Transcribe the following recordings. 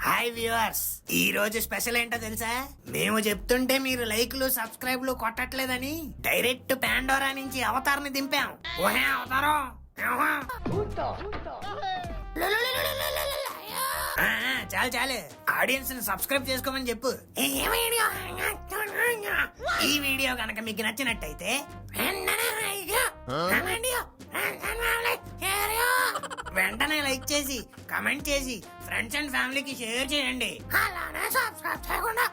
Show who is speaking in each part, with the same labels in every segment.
Speaker 1: Hi viewers, ఈ రోజు special ఏంటో తెలుసా? మేము చెప్తుంటే మీరు లైక్లు సబ్స్క్రైబ్లు కొట్టట్లేదని డైరెక్ట్ పాండోరా నుంచి అవతార్ని దింపాం. ఓహే అవతారం. చాలు చాలు, ఆడియన్స్ ని సబ్స్క్రైబ్ చేసుకోమని చెప్పు. ఈ వీడియో కనుక మీకు నచ్చినట్టయితే వెంటనే లైక్ చేసి కమెంట్ చేసి ఫ్రెండ్స్ అండ్ ఫ్యామిలీకి షేర్ చేయండి. అలానే సబ్స్క్రైబ్ చేయకుండా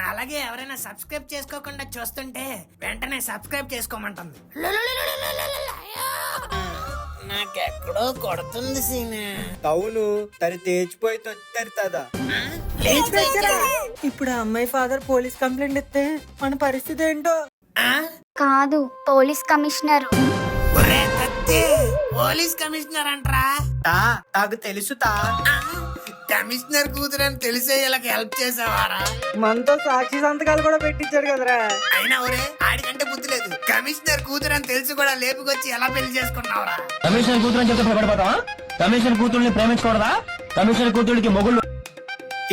Speaker 1: అలాగే ఎవరైనా సబ్స్క్రైబ్ చేసుకోకుండా చూస్తుంటే వెంటనే సబ్స్క్రైబ్ చేసుకోమంటుంది. నాకెక్కడో కొడుతుంది సీనా.
Speaker 2: అవును, తను తేచిపోయి తొత్తరుతుందా?
Speaker 3: ఇప్పుడు ఆ అమ్మాయి ఫాదర్ పోలీస్ కంప్లైంట్ ఇస్తే మన పరిస్థితి ఏంటో.
Speaker 4: కాదు, పోలీస్ కమిషనర్.
Speaker 1: పోలీస్ కమిషనర్ అంటరా?
Speaker 2: నాకు తెలుసు
Speaker 1: కమిషనర్ కూతురని తెలిసే వీళ్ళకి హెల్ప్ చేసావారా?
Speaker 3: మనతో సాక్షి సంతకాలు కూడా పెట్టించాడు కదరా.
Speaker 1: అయినా ఒరే, ఆడికంటే బుద్ధి లేదు. కమిషనర్ కూతురని తెలిసి కూడా లేపుకొచ్చి ఎలా పెళ్లి చేసుకున్నావురా?
Speaker 5: కమిషనర్ కూతురు అని చెప్తే భయపడిపోతావా? కమిషనర్ కూతుర్ని ప్రేమించకూడదా? కమిషనర్ కూతురికి మొగుళ్ళు.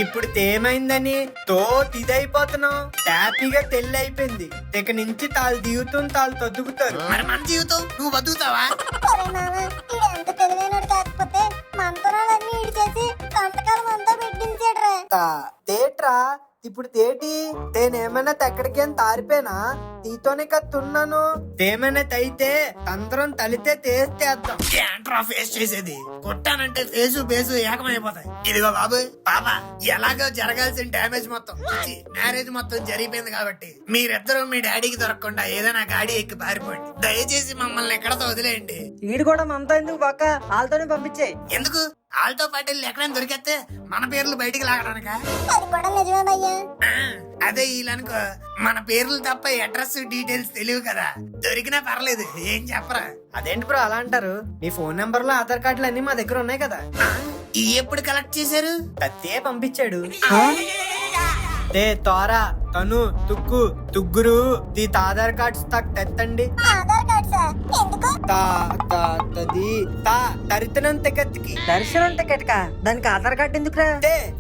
Speaker 2: ఇప్పుడు ఏమైందని ఇదైపోతున్నావు. హ్యాపీగా తెల్లి అయిపోయింది. ఇక నుంచి తాళ్ళు దిగుతుంది, తాళ్ళు తొద్దుకుతారు.
Speaker 1: మరి మన జీవితం నువ్వు బతుకుతావా?
Speaker 4: ఎంత తెలివైనడు కాకపోతే మంత్రాలన్నీ ఇడిచేసి సంతకాలు మనతో పెట్టించాడురా.
Speaker 2: తేట్రా ఇప్పుడు తేటి తేనేమైనా ఎక్కడికేం తారిపోయినా నీతోనే కత్తున్నాను. తేమైనా తైతే తంత్రం తలితే తేస్తేద్దాం.
Speaker 1: ఏంట్రా ఫేస్ చేసేది? కొట్టానంటే ఫేసు బేసు ఏకమైపోతాయి. ఇదిగో బాబు పాప, ఎలాగో జరగాల్సిన డ్యామేజ్ మొత్తం మ్యారేజ్ మొత్తం జరిగిపోయింది కాబట్టి మీరిద్దరూ మీ డాడీకి దొరకకుండా ఏదైనా గాడి ఎక్కి పారిపోండి. దయచేసి మమ్మల్ని ఎక్కడతో వదిలేయండి.
Speaker 3: వీడు కూడా మనతో ఎందుకు పక్క వాళ్ళతోనే పంపించాయి.
Speaker 1: ఎందుకు? వాళ్ళతో పాటు ఎక్కడైనా దొరికేస్తే మన పేర్లు బయటికి లాగడానికా?
Speaker 4: అది కూడా నిజమేనయ్యా.
Speaker 1: అదే వీళ్ళనుకో మన పేర్లు తప్ప అడ్రస్ డీటెయిల్స్ తెలియవు కదా. దొరికినా పర్లేదు, ఏం చెప్పరా.
Speaker 2: అదేంటి బ్రో అలా అంటారు? మీ ఫోన్ నెంబర్ లో ఆధార్ కార్డులు అన్ని మా దగ్గర ఉన్నాయి కదా.
Speaker 1: ఈ ఎప్పుడు కలెక్ట్ చేశారు?
Speaker 2: కత్తే పంపించాడు. తే తోరా తను తుక్కు తుగ్గురు ది ఆధార్ కార్డ్స్ తక్ తెత్తండి.
Speaker 4: ఆధార్ కార్డ్ సార్ ఎందుకు?
Speaker 2: తరితనం తెగత్తికి
Speaker 3: దర్శనం టికెట్ కా, దానికి ఆధార్ కార్డు ఎందుకురా?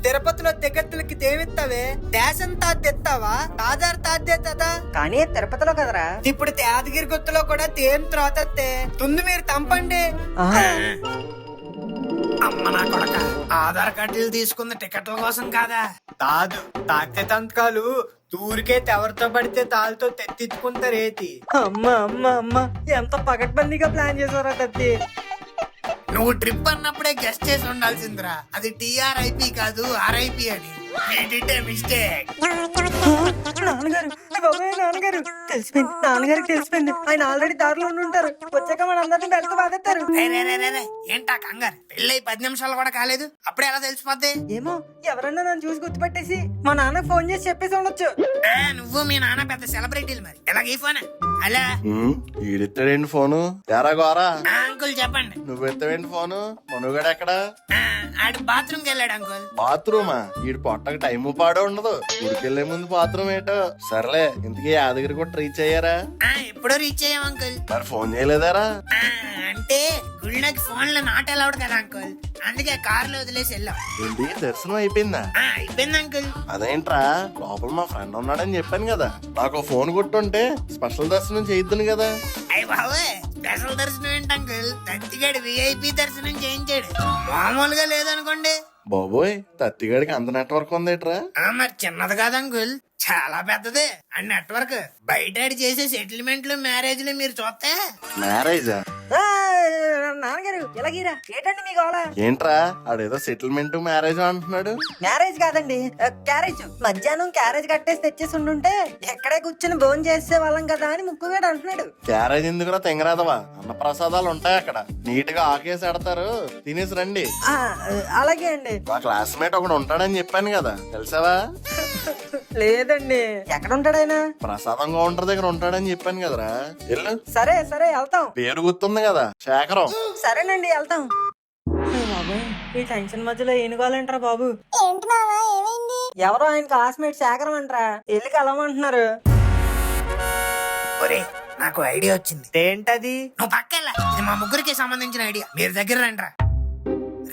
Speaker 2: తిరుపతిలో తెగత్తులకి తేవిస్తావే దేశం తెస్తావా? ఆధార్ తాదేదా?
Speaker 3: కానీ తిరుపతిలో కదరా.
Speaker 2: ఇప్పుడు యాదగిరి గుర్తులో కూడా తేం త్రోతత్తే తుంది మీరు తంపండి.
Speaker 1: అమ్మ నా కొడక, ఆధార్ కార్డులు తీసుకున్న టికెట్ల కోసం కాదా?
Speaker 2: కాదు, తాక్తే తంతకాలు తూరికే ఎవరితో పడితే తాళ్ళతో తెత్తించుకుంటారేటి.
Speaker 3: అమ్మ అమ్మ అమ్మ, ఎంత పకడ్బందీగా ప్లాన్ చేసారా తత్తి.
Speaker 1: నువ్వు ట్రిప్ అన్నప్పుడే గెస్ట్ చేసి ఉండాల్సిందిరా. అది TRIP కాదు RIP అని. మిస్టేక్.
Speaker 3: నాన్నగారు నాన్నగారు తెలిసిపోయింది. నాన్నగారికి తెలిసిపోయింది. ఆయన ఆల్రెడీ దారిలో ఉంటారు. వచ్చాక మన అందరినీ బెల్ట్ బాధేస్తారు.
Speaker 1: ఏంటా కంగారు? పెళ్ళై 10 నిమిషాలు కూడా కాలేదు, అప్పుడే ఎలా తెలిసిపోద్ది?
Speaker 3: ఏమో, ఎవరన్నా నన్ను చూసి గుర్తుపట్టేసి మా నాన్న ఫోన్ చేసి చెప్పేసి ఉండొచ్చు.
Speaker 1: నువ్వు మీ నాన్న పెద్ద సెలబ్రిటీలు మరి. ఎలాగ ఈ ఫోన్ అలా
Speaker 6: ఈడెత్తాడేంటి ఫోను? ఎరా గోరా,
Speaker 1: అంకుల్ చెప్పండి.
Speaker 6: నువ్వు ఎత్తావేంటి ఫోను? మనుగడ ఎక్కడా?
Speaker 1: ఆడు బాత్రూమ్ కి వెళ్ళాడు అంకుల్.
Speaker 6: బాత్రూమా? ఈడు పొట్టకు టైము పాడే ఉండదు. ఊరికెళ్లే ముందు బాత్రూమ్ ఏంటో. సర్లే, ఇంతకీ యాదగిరి కూడా రీచ్ అయ్యారా?
Speaker 1: ఎప్పుడో రీచ్ అయ్యాం అంకుల్.
Speaker 6: మరి ఫోన్ చేయలేదారా?
Speaker 1: అంటే గుళ్ళకి ఫోన్ లో నాట్ అలౌడ్ కదా అంకుల్, అందుకే కార్ లో వదిలేసి వెళ్ళాం.
Speaker 6: ఏంటి, దర్శనం అయిపోయిందా?
Speaker 1: అయిపోయింది అంకుల్.
Speaker 6: అదేంట్రా, లోపల మా ఫ్రెండ్ ఉన్నాడని చెప్పాను కదా. నాకు ఫోన్ కొట్టుంటే స్పెషల్ దర్శనం చేయొద్దును కదా.
Speaker 1: అయ్య బాబోయ్, స్పెషల్ దర్శనం ఏంటి అంకుల్? తత్తిగాడు VIP దర్శనం చేయించాడు. మామూలుగా లేదనుకోండి.
Speaker 6: బాబోయ్, తత్తిగాడికి అంత నెట్వర్క్ ఉందేట్రా?
Speaker 1: మరి చిన్నది కాదు అంకుల్, చాలా పెద్దదే. ఆ నెట్వర్క్ బయట చేసే సెటిల్మెంట్లు మ్యారేజ్లు మీరు చూస్తే.
Speaker 6: మ్యారేజా?
Speaker 3: నాన్నగారు ఎలాగీరా? ఏంటండి మీ గోళ?
Speaker 6: ఏంట్రా, ఆడేదో సెటిల్మెంట్ మ్యారేజ్ అంటున్నాడు.
Speaker 3: మ్యారేజ్ కాదండి, క్యారేజ్. మధ్యాహ్నం క్యారేజ్ కట్టేసి తెచ్చేసి ఉండుంటే ఎక్కడే కూర్చుని భోజనం చేసే వాళ్ళం కదా అని ముక్కుగాడు అంటున్నాడు.
Speaker 6: క్యారేజ్ ఎందుకురా తెంగరాదవా? అన్న ప్రసాదాలు ఉంటాయి అక్కడ, నీట్ గా ఆకేసి ఆడతారు, తినేసి రండి.
Speaker 3: అలాగే అండి.
Speaker 6: మా క్లాస్మేట్ ఒకడు ఉంటాడని చెప్పాను కదా, తెలిసావా?
Speaker 3: లేదండి, ఎక్కడ ఉంటాడైనా?
Speaker 6: ప్రసాదం కౌంటర్ దగ్గర ఉంటాడని చెప్పాను కదరా. వెళ్ళు.
Speaker 3: సరే సరే వెళ్తాం.
Speaker 6: పేరు గుర్తుంది కదా, శేఖరం.
Speaker 3: సరేనండి వెళ్తాం. ఈ టెన్షన్ మధ్యలో ఏనుకోవాలంటారా బాబు?
Speaker 4: ఏంటి మావా, ఏమైంది?
Speaker 3: ఎవరో ఆయన క్లాస్మేట్ శేఖరం అంటారా, వెళ్ళి కలవమంటున్నారు.
Speaker 1: నాకు ఐడియా వచ్చింది.
Speaker 2: ఏంటది?
Speaker 1: నువ్వు పక్కెళ్ళ, ఇది మా ముగ్గురికి సంబంధించిన ఐడియా. మీరు దగ్గర రండి రా.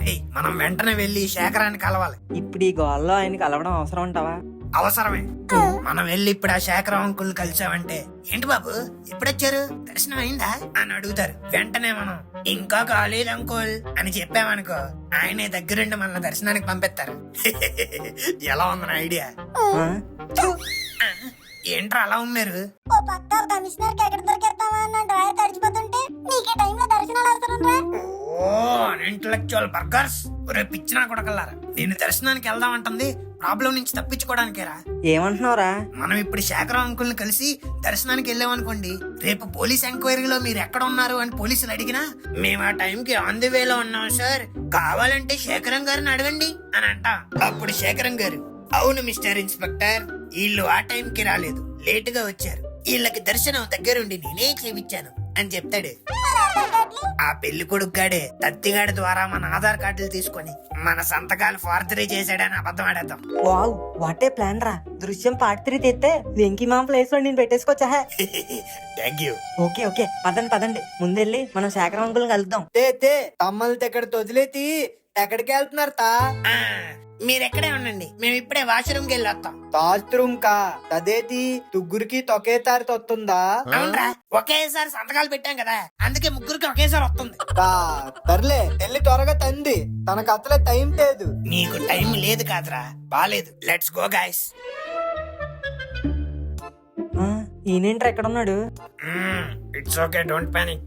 Speaker 1: రెడీ. మనం వెంటనే వెళ్ళి శేఖరాన్ని కలవాలి.
Speaker 3: ఇప్పుడు ఈ గోల్లో ఆయన కలవడం అవసరం అంటావా?
Speaker 1: అవసరమే. మనం వెళ్ళి ఇప్పుడు ఆ శేఖరం అంకుల్ కలిసామంటే, ఏంటి బాబు ఇప్పుడొచ్చారు, దర్శనం అయిందా అని అడుగుతారు. వెంటనే మనం ఇంకా కాలేదు అంకుల్ అని చెప్పామనుకో, ఆయనే దగ్గరుండి మన దర్శనానికి పంపిస్తారు. ఎలా ఉంది నా ఐడియా?
Speaker 3: ఆ?
Speaker 1: ఏంట్రా అలా ఉన్నారు?
Speaker 4: ఓ పక్క కమిషనర్ కి ఎక్కడ దొరికేస్తావా అన్న డ్రైవర్ తడిచిపోతుంటే నీకే టైంలో దర్శనాలు అవసరం రా.
Speaker 1: ఓ ఇంటలెక్చువల్ బర్గర్స్. ఒరే పిచ్చినా కొడకల్లారా, నేను దర్శనానికి వెళ్దామంటుంది ప్రాబ్లం నుంచి తప్పించుకోవడానికేరా.
Speaker 3: ఏమంటున్నావురా?
Speaker 1: మనం ఇప్పుడు శేఖరం అంకుల్ని కలిసి దర్శనానికి వెళ్ళామనుకోండి, రేపు పోలీస్ ఎంక్వైరీలో మీరు ఎక్కడ ఉన్నారు అని పోలీసులు అడిగినా, మేము ఆ టైంకి ఆన్ ది వేలో ఉన్నాం సార్, కావాలంటే శేఖరం గారిని అడగండి అని అంట. అప్పుడు శేఖరం గారు, అవును మిస్టర్ ఇన్స్పెక్టర్, వీళ్ళు ఆ టైంకి రాలేదు, లేటుగా వచ్చారు, వీళ్ళకి దర్శనం దగ్గరుండి నేనే చేయించాను అని చెప్తాడు. ఆ పెళ్లి కొడుకుగాడే తత్తిగాడి ద్వారా మన ఆధార్ కార్డులు తీసుకొని మన సంతకాలు ఫార్జరీ చేశాడని అబద్ధం ఆడేద్దాం.
Speaker 3: వావ్, వాట్ ఏ ప్లాన్ రా. దృశ్యం పార్ట్ 3 తెస్తే వెంకీ మామ ప్లేస్ లో నేను పెట్టేసుకోవచ్చా?
Speaker 1: Thank you.
Speaker 3: ఓకే ఓకే, పదండి పదండి, ముందెళ్ళి మనం శేఖరం అంకుల్ని కలుద్దాం.
Speaker 2: తే తమ్మల్ని ఎక్కడ వదిలేతి ఎక్కడికి వెళ్తున్నారు తా?
Speaker 1: మీరు ఎక్కడే ఉండండి, మేము ఇప్పుడే వాష్రూమ్కి వెళ్ళి వస్తాం.
Speaker 2: బాత్రూమ్ కా తదేతి తుగ్గురికి తొకే తారి తొత్తుందా?
Speaker 1: అవునరా, ఒకేసారి సంతకాలు పెట్టాం కదా, అందుకే ముగ్గురికి ఒకేసారి వస్తుంది.
Speaker 2: సర్లే వెళ్ళి త్వరగా తంది, తనకు అసలే టైం లేదు.
Speaker 1: నీకు టైం లేదు కాదురా, బాలేదు. Let's go guys.
Speaker 3: ఆ, ఈయనేంట్రా ఎక్కడ ఉన్నాడు?
Speaker 1: It's okay, don't panic.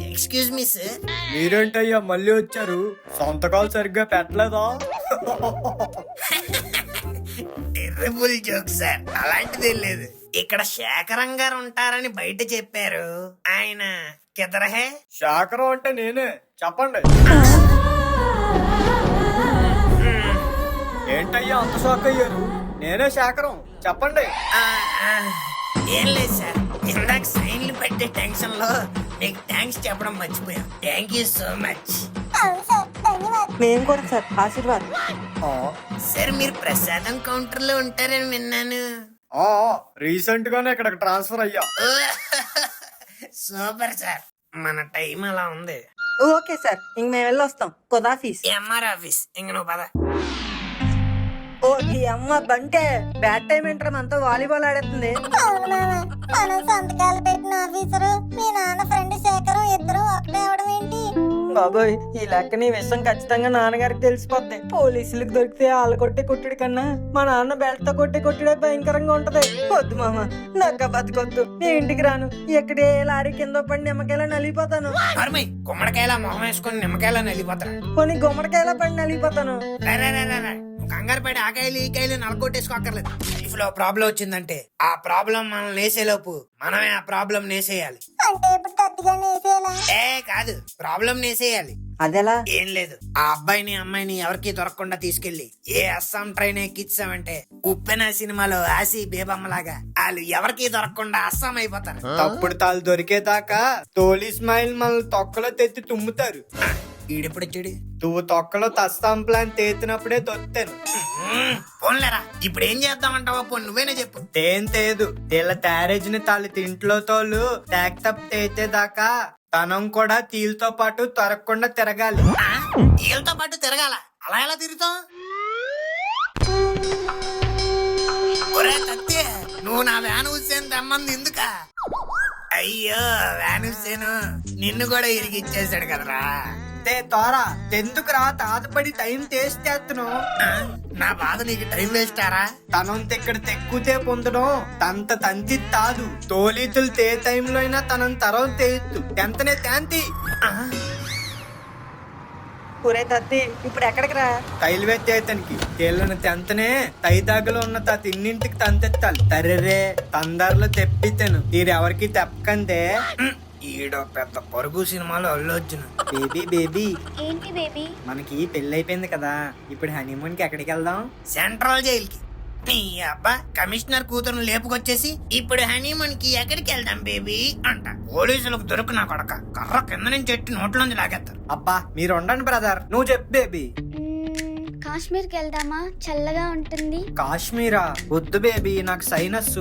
Speaker 1: Excuse me sir.
Speaker 2: మీరేంటయ్యా మళ్ళీ వచ్చారు? సంతకాలు సరిగ్గా పెట్టలేదా?
Speaker 1: టెర్రబుల్ జోక్ సార్, అలాంటిది లేదు. ఇక్కడ శేఖరం గారు ఉంటారని బయట చెప్పారు, ఆయన కిదరహే.
Speaker 2: శాఖరం అంటే నేనే, చెప్పండి. ఏంటయ్యా అంత షాక్ అయ్యారు? నేనే శాఖరం, చెప్పండి.
Speaker 1: ఏం లేదు సార్, ఇందాక సైన్లు పెట్టే టెన్షన్ లో మీకు థ్యాంక్స్ చెప్పడం మర్చిపోయాం. Thank you so much.
Speaker 4: అవును సార్, ధన్యవాదాలు.
Speaker 3: మేము కూడా సార్, ఆశీర్వాద్.
Speaker 1: సార్ మీరు ప్రసాదం కౌంటర్ లో ఉంటారని విన్నాను.
Speaker 2: రీసెంట్ గానే ఇక్కడికి ట్రాన్స్ఫర్ అయ్యా.
Speaker 1: సూపర్ సార్, మన టైం అలా ఉంది.
Speaker 3: ఓకే సార్, ఇంక మేము వెళ్ళి వస్తాం. కొదాఫీస్.
Speaker 1: ఎంఆర్ ఆఫీస్, ఇంక నువ్వు పద.
Speaker 3: ఓ ఈ అమ్మ బంటే, బ్యాడ్ టైం ఏంట్రా, మనతో వాలీబాల్ ఆడేస్తుంది.
Speaker 4: అవును మామ, మనం సంతకాలు పెట్టిన ఆఫీసరు మీ నాన్న ఫ్రెండ్ శేఖరం ఇద్దరు ఒకటే అవడం ఏంటి?
Speaker 3: బాబోయ్, ఈ లెక్కని విషయం ఖచ్చితంగా నాన్నగారికి తెలిసిపోద్ది. పోలీసులకు దొరికితే వాళ్ళ కొట్టే కొట్టుడు కన్నా మా నాన్న బెల్ట్ తో కొట్టే కొట్టుడే భయంకరంగా ఉంటది. వద్దు మామ, నాకు బతకొద్దు. నేను ఇంటికి రాను. ఎక్కడే లారీ కింద పడి నిమ్మకాయలా నలిగిపోతాను.
Speaker 1: అరుమై, గుమ్మడికాయలా మొహం వేసుకొని నిమ్మకాయలా నలిగిపోతారా?
Speaker 3: కొన్ని గుమ్మడికాయలా పడి నలిగిపోతాను.
Speaker 1: కంగారు పడి ఆ కాయలు ఈ కాయలు నలగొట్టేసుకోక్కర్లేదు. లైఫ్ లో ప్రాబ్లం వచ్చిందంటే ఆ ప్రాబ్లం మనం నేసేలోపు మనమే ఆ ప్రాబ్లం నేసేయాలి.
Speaker 4: అంటే ఇప్పుడు తద్దిగా నేసేలా?
Speaker 1: కాదు, ప్రాబ్లం నేసేయాలి.
Speaker 3: అదెలా?
Speaker 1: ఏం లేదు, ఆ అబ్బాయిని అమ్మాయిని ఎవరికి దొరకకుండా తీసుకెళ్లి ఏ అస్సాం ట్రైన్ ఎక్కించామంటే ఉప్పెన సినిమాలో ఆసి బేబమ్మలాగా వాళ్ళు ఎవరికి దొరకకుండా అస్సాం అయిపోతారు.
Speaker 2: తప్పుడు తాళ్ళు దొరికేదాకా తోలి స్మైల్ మనల్ని తొక్కలో తెత్తి తుమ్ముతారు.
Speaker 1: ఈడెప్పుడు చెడు
Speaker 2: నువ్వు తొక్కలో తస్తాం ప్లాన్ తేతినప్పుడే దొత్తాను.
Speaker 1: పోన్లేరా, ఇప్పుడు ఏం చేద్దామంటావా? పోన్ నువ్వేనే చెప్పు.
Speaker 2: తేం తేదు వీళ్ళ తారేజ్ ని తాళ్ళు తింట్లో తోలు ట్యాక్ తప్ తేచేదాకా తనం కూడా తీలతో పాటు తొరగకుండా తిరగాలి.
Speaker 1: వీళ్ళతో పాటు తిరగాల? అలా ఎలా తిరుగుతాం? ఒరే తత్తే, నువ్వు నా వ్యాన్ హుస్సేన్ తెమ్మంది ఎందుక? అయ్యో వ్యాన్ హుస్సేన్ నిన్ను కూడా ఇరిగిచ్చేసాడు కదరా.
Speaker 2: తోరా ఎందుకురా తాతపడి టైం చేస్తేను.
Speaker 1: నా బాధ నీకు టైం వేస్తారా?
Speaker 2: తనం ఇక్కడ తెక్కుతే పొందడం తంత తంతి తాదు. తోలీతులు తే టైంలో అయినా తనం తరం తేయద్దు. ఎంతనే తాంతి
Speaker 3: ఒరే తత్తి, ఇప్పుడు ఎక్కడికి రా?
Speaker 2: తైలు తేతనికి తేళ్ళను తెంతనే తైదాగలో ఉన్న తా తిన్నింటికి తంతెత్తాలి. తర్రెరే తందారులో తెప్పితేను తీరెవరికి తెప్పకందే.
Speaker 1: ఈడో పెద్ద పరుగు సినిమాలో అల్లు అర్జున్.
Speaker 2: బేబీ
Speaker 4: ఏంటి బేబీ?
Speaker 2: మనకి పెళ్లి అయిపోయింది కదా, ఇప్పుడు హనీమూన్ కి ఎక్కడికి వెళ్దాం?
Speaker 1: సెంట్రల్ జైల్ కి. నీ అబ్బా, కమిషనర్ కూతురును లేపుకొచ్చేసి ఇప్పుడు హనీమూన్ కి ఎక్కడికి వెళ్దాం బేబీ అంట. పోలీసులకు దొరుకు నా కొడక, కర్ర కింద నుంచి ఎట్టి నోట్లోంచి లాగేస్తారు.
Speaker 2: అబ్బా మీరు ఉండండి బ్రదర్, నువ్వు చెప్పు బేబీ.
Speaker 4: కాశ్మీర్కి వెళ్దామా? చల్లగా ఉంటుంది.
Speaker 2: కాశ్మీరా? వద్దు బేబీ, నాకు సైనస్.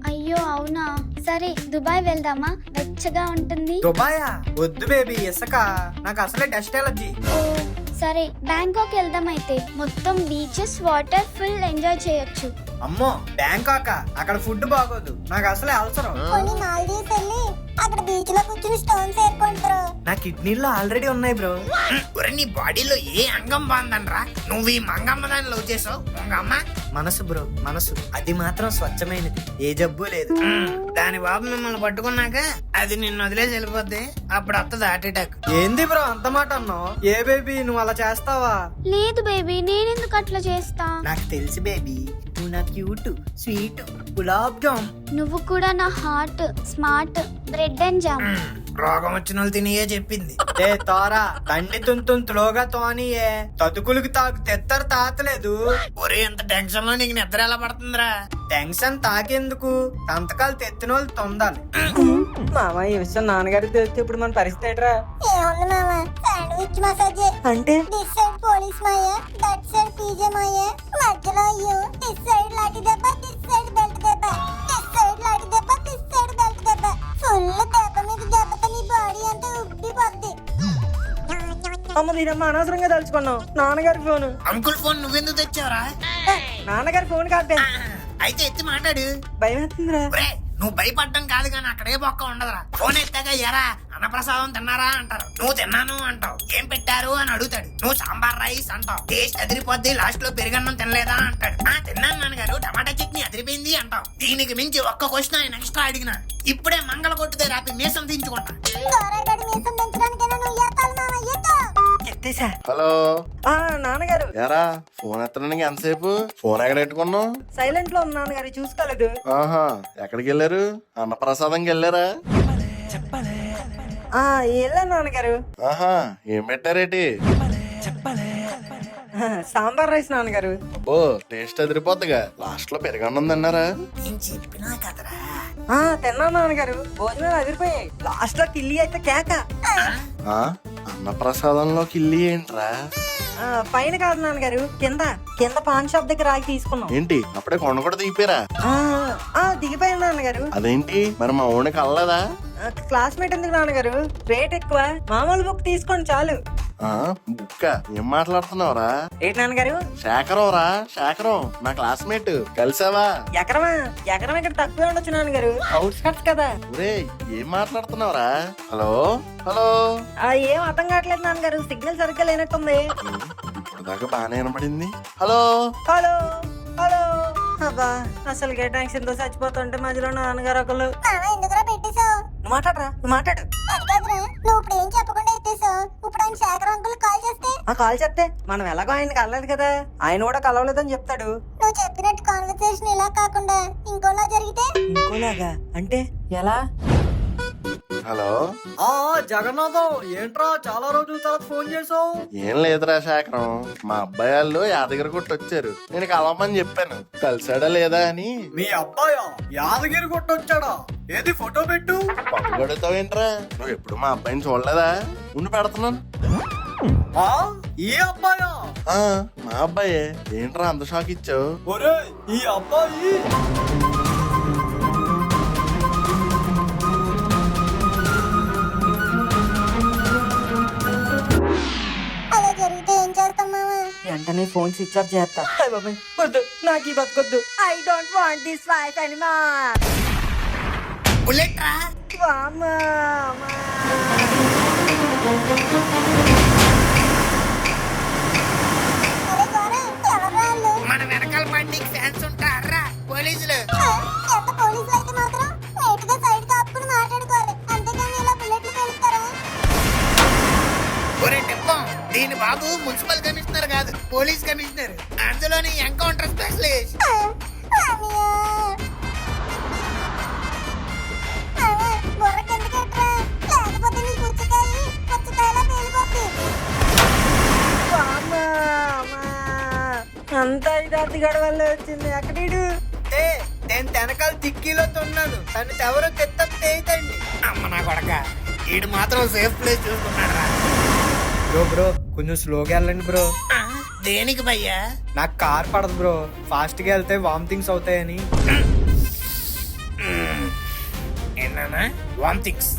Speaker 4: అయ్యో అవునా? సరే దుబాయ్ వెళ్దామా? వెచ్చగా ఉంటుంది.
Speaker 2: దుబాయా? వద్దు బేబీ, ఇసుక, నాకు అసలే డస్ట్ ఎలర్జీ.
Speaker 4: ఓ
Speaker 7: సరే బ్యాంకాక్ వెళ్దాం అయితే. మొత్తం బీచెస్, వాటర్ ఫుల్ ఎంజాయ్ చేయొచ్చు.
Speaker 2: అమ్మో బ్యాంకాక్ అక్కడ ఫుడ్ బాగోదు, నాకు అసలే అవసరం.
Speaker 4: కొన్ని మాల్దీవ్స్ వెళ్ళి అక్కడ బీచ్ లో కూర్చుని స్టోన్స్ ఏరుకోండి బ్రో.
Speaker 2: నా కిడ్నీలో ఆల్రెడీ ఉన్నాయి బ్రో.
Speaker 1: ఒరే నీ బాడీలో ఏ అంగం బాగుందనరా నువ్వు ఈ మంగమ్మ దాన్ని లవ్ చేసావు? మంగమ్మ
Speaker 2: మనసు బ్రో, మనసు అది మాత్రం స్వచ్ఛమైనది, ఏ జబ్బు లేదు.
Speaker 1: దాని బాబు మిమ్మల్ని పట్టుకున్నాక అది నిన్ను వదిలేసి వెళ్ళిపోద్ది, అప్పుడు వస్తుంది హార్ట్ అటాక్.
Speaker 2: ఏంది బ్రో అంత మాట అన్నావు? ఏ బేబీ నువ్వు అలా చేస్తావా?
Speaker 7: లేదు బేబీ, నేనెందుకు అట్లా చేస్తా?
Speaker 2: నాకు తెలుసు బేబీ, నువ్వు నా క్యూట్ స్వీట్ గులాబ్ జామ్.
Speaker 7: నువ్వు కూడా నా heart, smart bread and jam.
Speaker 1: రోగం వచ్చిన వాళ్ళు తినియే చెప్పింది.
Speaker 2: ఏ తోరా తండ్రి తుంతులోగా తోనియే తతుకులకి తాకు తెత్తరు తాతలేదు.
Speaker 1: ఒరే ఎంత టెన్షన్ లో నీకు నిద్ర ఎలా పడుతుందిరా?
Speaker 2: టెన్షన్ తాకెందుకు, సంతకాలు తెత్తిన వాళ్ళు తొందాలి.
Speaker 3: మామ ఈ విషయం నాన్నగారికి తెలిస్తే ఇప్పుడు మన పరిస్థితి ఏంట్రా?
Speaker 4: ఏముంది మామ, శాండ్విచ్ మసాజ్.
Speaker 3: అంటే
Speaker 4: దిస్ సైడ్ పోలీస్ మాయ, దట్ సైడ్ పీజే మాయ, మధ్యలో అయ్యో దిస్ సైడ్ లాఠీ దెబ్బ, దిస్ సైడ్ బెల్ట్ దెబ్బ, దిస్ సైడ్ లాఠీ దెబ్బ, దిస్ సైడ్ బెల్ట్ దెబ్బ. ఫుల్ దెబ్బ మీద దెబ్బతో నీ బాడీ అంతా ఉబ్బిపోద్ది.
Speaker 3: అమ్మ దీనమ్మ అనవసరంగా తలుచుకున్నావు. నాన్నగారి ఫోను.
Speaker 1: అంకుల్ ఫోన్ నువ్వెందుకు తెచ్చావురా?
Speaker 3: నాన్నగారి ఫోన్ కాదే,
Speaker 1: అయితే ఎత్తి మాట్లాడు.
Speaker 3: భయం వేస్తుందిరా.
Speaker 1: ఒరే నువ్వు భయపడ్డం కాదు కానీ అక్కడే బొక్క ఉండదురా. ఫోన్ ఎత్తాక ఎరా అన్నప్రసాదం తిన్నారా అంటారు, నువ్వు తిన్నాను అంటావు. ఏం పెట్టారు అని అడుగుతాడు, నువ్వు సాంబార్ రైస్ అంటావు. టేస్ట్ అదిరిపోద్ది, లాస్ట్ లో పెరుగన్నం తినలేదా అంటాడు. తిన్నాను నాన్నగారు, టమాటా చట్నీ అదిరిపోయింది అంటావు. దీనికి మించి ఒక్క క్వశ్చన్ ఆయన ఎక్స్ట్రా అడిగినా ఇప్పుడే మంగళ కొట్టుదే రాపి మీసం దించుకుంటా.
Speaker 4: గోరాగడి మీసం పెంచడానికైనా నువ్వు ఎత్తాలి మామ, ఎత్తు.
Speaker 3: ఎత్తేసా.
Speaker 6: హలో
Speaker 3: నాన్నగారు
Speaker 6: ఎరా ఫోన్ ఎత్తడానికి ఎంతసేపు? ఫోన్ ఎక్కడ పెట్టుకున్నావు?
Speaker 3: సైలెంట్ లో ఉన్న నాన్నగారు చూసుకోలేదు.
Speaker 6: ఆహా ఎక్కడికి వెళ్ళారు? అన్నప్రసాదంకి వెళ్ళారా?
Speaker 3: వెళ్ళాను నాన్నగారు.
Speaker 6: ఆహా ఏం పెట్టారేటి?
Speaker 3: సాంబార్ రైస్ నాన్నగారు.
Speaker 6: అబ్బో టేస్ట్ అదిరిపోద్దిగా. లాస్ట్ లో పెరగన్నం తిన్నారా?
Speaker 1: నేను చెప్పినా కదరా.
Speaker 3: తిన్నాను నాన్నగారు, భోజనాలు అదిరిపోయాయి. లాస్ట్ లో కిల్లి అయితే కేక.
Speaker 6: ఆ అన్నప్రసాదంలో కిల్లి ఏంట్రా?
Speaker 3: పైన కాదు నాన్నగారు, కింద కింద పాన్ షాప్ దగ్గర ఆగి తీసుకున్నాం.
Speaker 6: ఏంటి అప్పుడే కొండ కూడా దిగిపోయారా?
Speaker 3: దిగిపోయాను నాన్నగారు.
Speaker 6: అదేంటి మరి మా ఊడికి కలలేదా?
Speaker 3: క్లాస్మేట్ ఎందుకు నాన్నగారు, రేట్ ఎక్కువ, మామూలు బుక్ తీసుకోండి చాలు.
Speaker 6: బుక్క ఏం మాట్లాడుతున్నావురా?
Speaker 3: ఏంటి నాన్నగారు?
Speaker 6: శేఖరం రా, శేఖరం నా క్లాస్మేట్. కలిసావా?
Speaker 3: ఎకరమా? ఎకరం ఇక్కడ తక్కువే ఉండొచ్చు నాన్నగారు, అవుట్స్కట్స్ కదా.
Speaker 6: ఒరే ఏం మాట్లాడుతున్నావురా? Hello hello.
Speaker 3: ఏం అర్థం కావట్లేదు నాన్నగారు, సిగ్నల్ సరిగ్గా లేనట్టుంది.
Speaker 6: ఇప్పుడు దాకా బాగానే వినపడింది. Hello
Speaker 3: hello hello. అబ్బా అసలు టెన్షన్ తో చచ్చిపోతుంటే మధ్యలో నాన్నగారు ఒకళ్ళు.
Speaker 4: మామ ఎందుకురా పెట్టేశావు?
Speaker 3: నువ్వు మాట్లాడరా, నువ్వు మాట్లాడు.
Speaker 4: అది కాదురా, నువ్వు ఇప్పుడు ఏం చెప్పకుండా ఎత్తేసావు. ఇప్పుడు ఆయన శేఖర్ అంకుల్ కాల్ చేస్తే
Speaker 3: కాల్ చేస్తే మనం ఎలాగో ఆయన కలలేదు కదా, ఆయన కూడా కలవలేదని చెప్తాడు.
Speaker 4: నువ్వు చెప్పినట్టు కాన్వర్సేషన్ ఇలా కాకుండా ఇంకోలా జరిగితే?
Speaker 3: ఇంకోలాగా అంటే ఎలా?
Speaker 6: హలో
Speaker 2: జగన్నాథం ఏంట్రా చాలా రోజుల తర్వాత ఫోన్ చేసావు?
Speaker 6: ఏం లేదురా శేఖరం, మా అబ్బాయి వాళ్ళు యాదగిరి కొట్టి వచ్చారు. నేను కలవమని చెప్పాను, కలిసాడా లేదా అని.
Speaker 2: మీ అబ్బాయా యాదగిరి కొట్టొచ్చాడా? ఏది ఫోటో పెట్టు.
Speaker 6: పట్టుబడుతావు ఏంట్రా? నువ్వు ఎప్పుడు మా అబ్బాయిని చూడలేదా? ఉండి పెడుతున్నాను.
Speaker 2: ఈ అబ్బాయా?
Speaker 6: మా అబ్బాయే. ఏంట్రా అంత షాక్ ఇచ్చావు?
Speaker 2: ఒరే ఈ అబ్బాయి
Speaker 4: అలా జరిగితే ఏం చేస్తాం మామ?
Speaker 3: వెంటనే ఫోన్ స్విచ్ ఆఫ్ చేస్తా. బాబాయ్ వద్దు, నాకు ఈ బతకొద్దు. I don't want this life anymore.
Speaker 1: Bullet రా.
Speaker 4: అరే గోరా, ఎవరు వాళ్ళు?
Speaker 1: మన వెనకాల బండికి ఫ్యాన్స్ ఉంటారా పోలీసులు?
Speaker 4: ఎంత పోలీసులు అయితే మాత్రం నీట్గా సైడ్ కాపుకుని మాట్లాడుకోవాలి, అంతేగాని ఇలా బుల్లెట్లు పేలుస్తారా?
Speaker 1: ఒరే టెంపం, దీని బాబు మున్సిపల్ కమిషనర్ కాదు, పోలీస్ కమిషనర్, అందులోని ఎన్కౌంటర్ స్పెషలిస్ట్.
Speaker 4: బుర్ర కిందకెట్రా, లేకపోతే నీ పుచ్చకాయలా పేలిపోద్ది.
Speaker 3: అంతా ఇదార్థి గడవల్ల వచ్చింది. అక్కడీడు
Speaker 2: నేను వెనకాల తిక్కీలో ఉన్నాను, తను ఎవరో తెత్తండి.
Speaker 1: అమ్మ నా కొడక, ఈడు మాత్రం సేఫ్ ప్లేస్ చూసుకున్నాడు రా.
Speaker 2: బ్రో కొంచెం స్లోగా వెళ్ళండి బ్రో.
Speaker 1: దేనికి భయ్యా?
Speaker 2: నాకు కార్ పడదు బ్రో, ఫాస్ట్ గా వెళ్తే వామిటింగ్స్ అవుతాయని.
Speaker 1: ఏనా వామిటింగ్స్?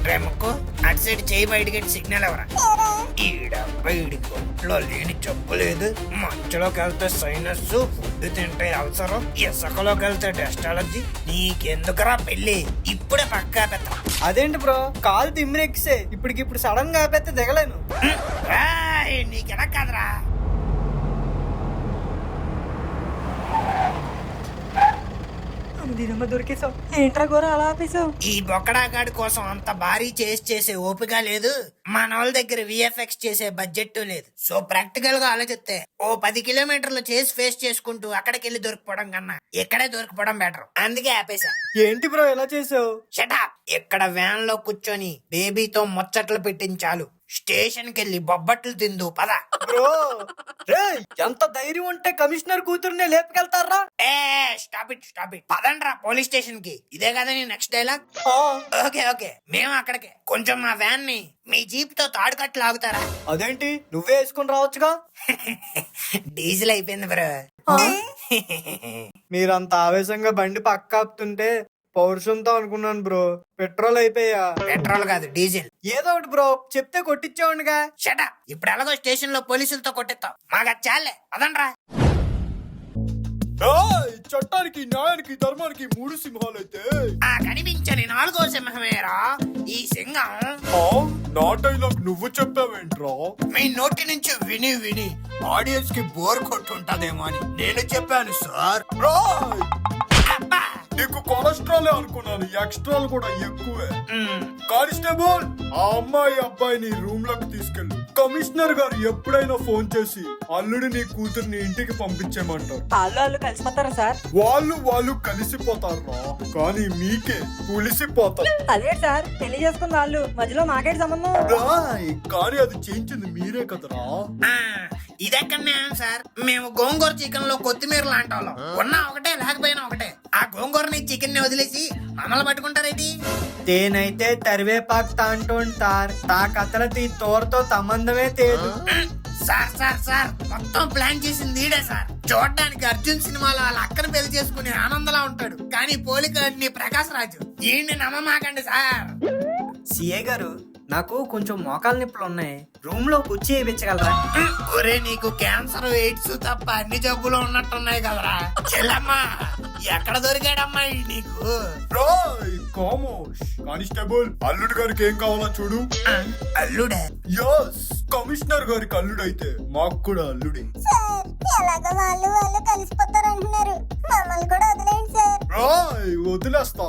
Speaker 1: రేమక్కో అటు సైడ్ చేయి బయటకి సిగ్నల్ ఎవరా?
Speaker 4: ఏరా,
Speaker 1: వీడికి ఒంట్లో లేని జబ్బు లేదు, మంచులోకి వెళ్తే సైనస్, ఫుడ్ తింటే అవసరం, ఇసుకలోకి వెళ్తే డస్ట్ అలర్జీ. నీకెందుకురా పెళ్ళి, ఇప్పుడే పక్కా పెద్ద.
Speaker 2: అదేంటి బ్రో, కాలు తిమ్మిరెక్కిసే ఇప్పటికిప్పుడు సడన్ గా ఆపేస్తే దిగలేను.
Speaker 1: నీకెలా కాదురా.
Speaker 3: దొరికేసావు ఏంట్రా గోర అలా ఆపేసావు?
Speaker 1: ఈ బొక్కడాగాడి కోసం అంత భారీ చేసే ఓపిక లేదు, మన వాళ్ళ దగ్గర విఎఫ్ఎక్స్ చేసే బడ్జెట్ లేదు. సో ప్రాక్టికల్ గా ఆలోచిస్తే ఓ 10 కిలోమీటర్లు చేసి ఫేస్ చేసుకుంటూ అక్కడికి వెళ్ళి దొరికిపోవడం కన్నా ఇక్కడే దొరికిపోవడం బెటర్. అందుకే ఆపేశా.
Speaker 2: ఏంటి బ్రో ఎలా చేసావు?
Speaker 1: షటప్. ఇక్కడ వ్యాన్ లో కూర్చొని బేబీతో ముచ్చట్లు పెట్టించాలు, స్టేషన్ కి వెళ్ళి బొబ్బట్లు తిందు పద.
Speaker 2: బ్రో రేయ్, ఎంత ధైర్యం ఉంటే కమిషనర్ కూతురునే లేపుకెళ్తారా?
Speaker 1: ఏ స్టాప్ ఇట్ పదండ్రా పోలీస్ స్టేషన్ కి. ఇదే కదా నీ నెక్స్ట్ డైలాగ్? ఓకే మేము అక్కడికే. కొంచెం మా వ్యాన్ ని మీ జీప్ తో తాడుకట్లు ఆగుతారా?
Speaker 2: అదేంటి, నువ్వే వేసుకుని రావచ్చుగా.
Speaker 1: డీజిల్ అయిపోయింది బ్రో.
Speaker 2: మీరంత ఆవేశంగా బండి పక్క ఆపుతుంటే పౌరుషంతో అనుకున్నాను బ్రో, పెట్రోల్ అయిపోయా.
Speaker 1: పెట్రోల్ కాదు డీజిల్.
Speaker 2: ఏదో ఒకటి బ్రో చెప్తే కొట్టించేవాడిగా.
Speaker 1: షటప్. ఇప్పుడు ఎలాగో స్టేషన్ లో పోలీసులతో కొట్టిస్తావు, మాకు అది చాలే పదండ్రా.
Speaker 2: చట్టానికి న్యాయానికి ధర్మానికి 3 సింహాలు అయితే
Speaker 1: ఆ కనిపించని 4వ సింహమేరా ఈ సింహం.
Speaker 2: నా డైలాగ్ నువ్వు చెప్పావేంట్రా?
Speaker 1: మీ నోటి నుంచి విని ఆడియన్స్ కి బోర్ కొట్టుంటదేమో అని నేను చెప్పాను సార్. అబ్బా.
Speaker 2: నీకు కొలెస్ట్రాల్ అనుకున్నాను, ఎక్స్ట్రాల్ కూడా ఎక్కువే. కానిస్టేబుల్, ఆ అమ్మాయి అబ్బాయిని రూమ్ లోకి తీసుకెళ్ళు. కమిషనర్ గారు ఎప్పుడైనా ఫోన్ చేసి అల్లుడు నీ కూతుర్ని ఇంటికి పంపించేయమంటారు.
Speaker 3: వాళ్ళు కలిసిపోతారా సార్?
Speaker 2: వాళ్ళు కలిసిపోతారా, కానీ మీకే పులిసిపోతారు.
Speaker 3: అదే సార్, పెళ్లి చేసుకున్న వాళ్ళు మధ్యలో మాకేటి సంబంధం?
Speaker 2: కానీ అది చేయించింది మీరే కదరా.
Speaker 1: ఇదెక్కడ న్యాయం సార్? మేము గోంగూర చికెన్ లో కొత్తిమీర లాంటి వాళ్ళం. ఉన్నా ఒకటే లేకపోయినా ఒకటే. ఆ గోంగూరని చికెన్ ని వదిలేసి మమ్మల్ని పట్టుకుంటారేంటి?
Speaker 2: తేనైతే తరివేపాకు తాంటుంటారు, తా కథలకి తోరతో సంబంధమే తేదు.
Speaker 1: సార్ మొత్తం ప్లాన్ చేసింది ఈడే సార్. చూడడానికి అర్జున్ సినిమాలో వాళ్ళ అక్కను పెళ్లి చేసుకునే ఆనందలా ఉంటాడు, కానీ పోలికలన్నీ ప్రకాశ్ రాజు. ఈయన్ని నమ్మమాకండి సార్.
Speaker 2: సిఏ గారు, నాకు కొంచెం మోకాలు నొప్పులు ఉన్నాయి, రూమ్ లో కుర్చీ వేయించగలరా?
Speaker 1: ఒరే, నీకు క్యాన్సర్, ఎయిడ్స్ తప్ప అన్ని జబ్బులు ఉన్నట్టున్నాయి కదరా. చెల్లమ్మా, ఎక్కడ దొరికాడమ్మా నీకు?
Speaker 2: కానిస్టేబుల్, అల్లుడు గారికి ఏం కావాలో చూడు.
Speaker 1: అల్లుడే?
Speaker 2: యస్, కమిషనర్ గారికి అల్లుడైతే మాకు కూడా అల్లుడే.
Speaker 4: సార్ ఎలాగో వాళ్ళు కలిసిపోతారు అంటున్నారు, మమ్మల్ని కూడా వదిలేండి సార్.
Speaker 2: వదిలేస్తా,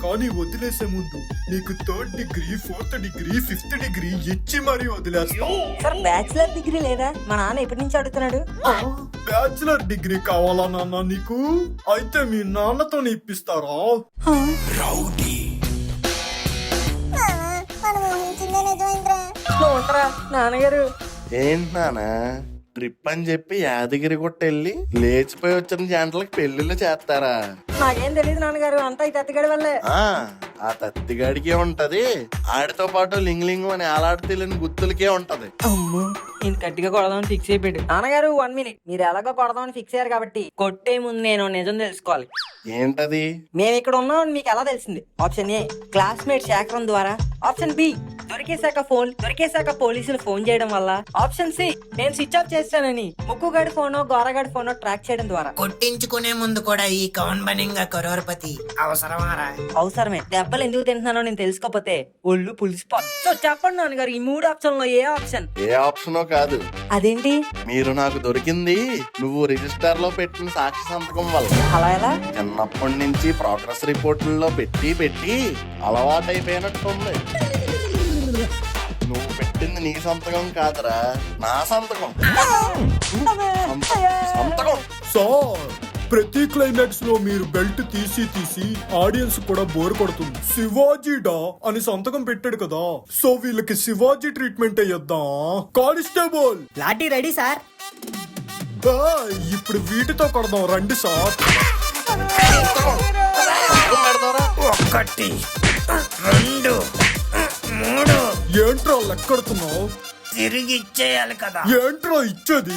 Speaker 2: కానీ వదిలేసే ముందు నీకు 3rd degree 4th degree 5th degree ఇచ్చి మరీ వదిలేస్తా.
Speaker 3: సార్ బ్యాచిలర్ డిగ్రీ లేదా? మా నాన్న ఎప్పటి నుంచి అడుగుతున్నాడు.
Speaker 2: బ్యాచిలర్ డిగ్రీ కావాలా నాన్న నీకు? అయితే మీ నాన్నతో ఇప్పిస్తారా?
Speaker 4: మనం ఊహించిందే నిజమైందిరా.
Speaker 3: నువ్వు ఉంటారా నాన్నగారు?
Speaker 6: ఏంటి నానా ట్రిప్ అని చెప్పి యాదగిరి గుట్ట వెళ్ళి లేచిపోయి వచ్చిన జంటలకు పెళ్లిళ్ళు చేస్తారా?
Speaker 3: నాకేం తెలియదు నాన్నగారు, అంతా ఈ తత్తిగడి వల్లే.
Speaker 6: ఆ తత్తిగాడికే ఉంటది, ఆడితో పాటు లింగ్ అని ఆలాడితేలేని గుర్తులకే ఉంటది.
Speaker 3: అమ్మో, నేను గట్టిగా కొడదామని ఫిక్స్ అయిపోయాడు. నాన్నగారు 1 మినిట్, మీరు ఎలాగో కొడదామని ఫిక్స్ అయ్యారు కాబట్టి కొట్టే ముందు నేను నిజం తెలుసుకోవాలి.
Speaker 6: ఏంటది?
Speaker 3: మేము ఇక్కడ ఉన్నామని మీకు ఎలా తెలిసింది? ఆప్షన్ ఏ, క్లాస్మేట్ సేకరణ ద్వారా. ఆప్షన్ బి, దొరికేశాక పోలీసులు ఫోన్ చేయడం వల్ల. ఆప్షన్ సి, నేను స్విచ్ ఆఫ్ చేస్తానని ముక్కుగాడి ఫోనో గోరగాడి ఫోనో ట్రాక్ చేయడం ద్వారా.
Speaker 1: కొట్టించుకునే ముందు కూడా ఈ కౌన్ బనింగ్ కరోర్పతి అవసరమారా?
Speaker 3: అవసరమే. దెబ్బలు ఎందుకు తింటున్నానో నేను తెలుసుకోకపోతే ఒళ్ళు పులిసిపోతుంది. సో చెప్పండి నాన్నగారు, ఈ 3 ఆప్షన్ లో ఏ ఆప్షన్?
Speaker 6: ఏ ఆప్షనో కాదు.
Speaker 3: అదేంటి?
Speaker 6: మీరు నాకు దొరికింది నువ్వు రిజిస్టర్ లో పెట్టిన సాక్షి సంతకం వల్ల.
Speaker 3: అలా ఎలా?
Speaker 6: చిన్నప్పటి నుంచి ప్రోగ్రెస్ రిపోర్టుల్లో పెట్టి అలవాటైపోయినట్టుంది. నువ్వు పెట్టింది నీ సంతకం కాదురా, నా సంతకం. సంతకం.
Speaker 2: సార్, ప్రతి క్లైమాక్స్ లో మీరు బెల్ట్ తీసి ఆడియన్స్ కూడా బోర్ కొడుతుంది. శివాజీడా అని సంతకం పెట్టాడు కదా, సో వీళ్ళకి శివాజీ ట్రీట్మెంట్ అయ్యొద్దాం. కానిస్టేబుల్,
Speaker 3: లాఠీ రెడీ సార్.
Speaker 2: ఇప్పుడు వీటితో కొడదాం రండి సార్.
Speaker 1: 1 2 3
Speaker 2: ఏంట్రా లెక్కడుతున్నావు?
Speaker 1: తిరిగి ఇచ్చేయాలి కదా.
Speaker 2: ఏంట్రా ఇచ్చేది?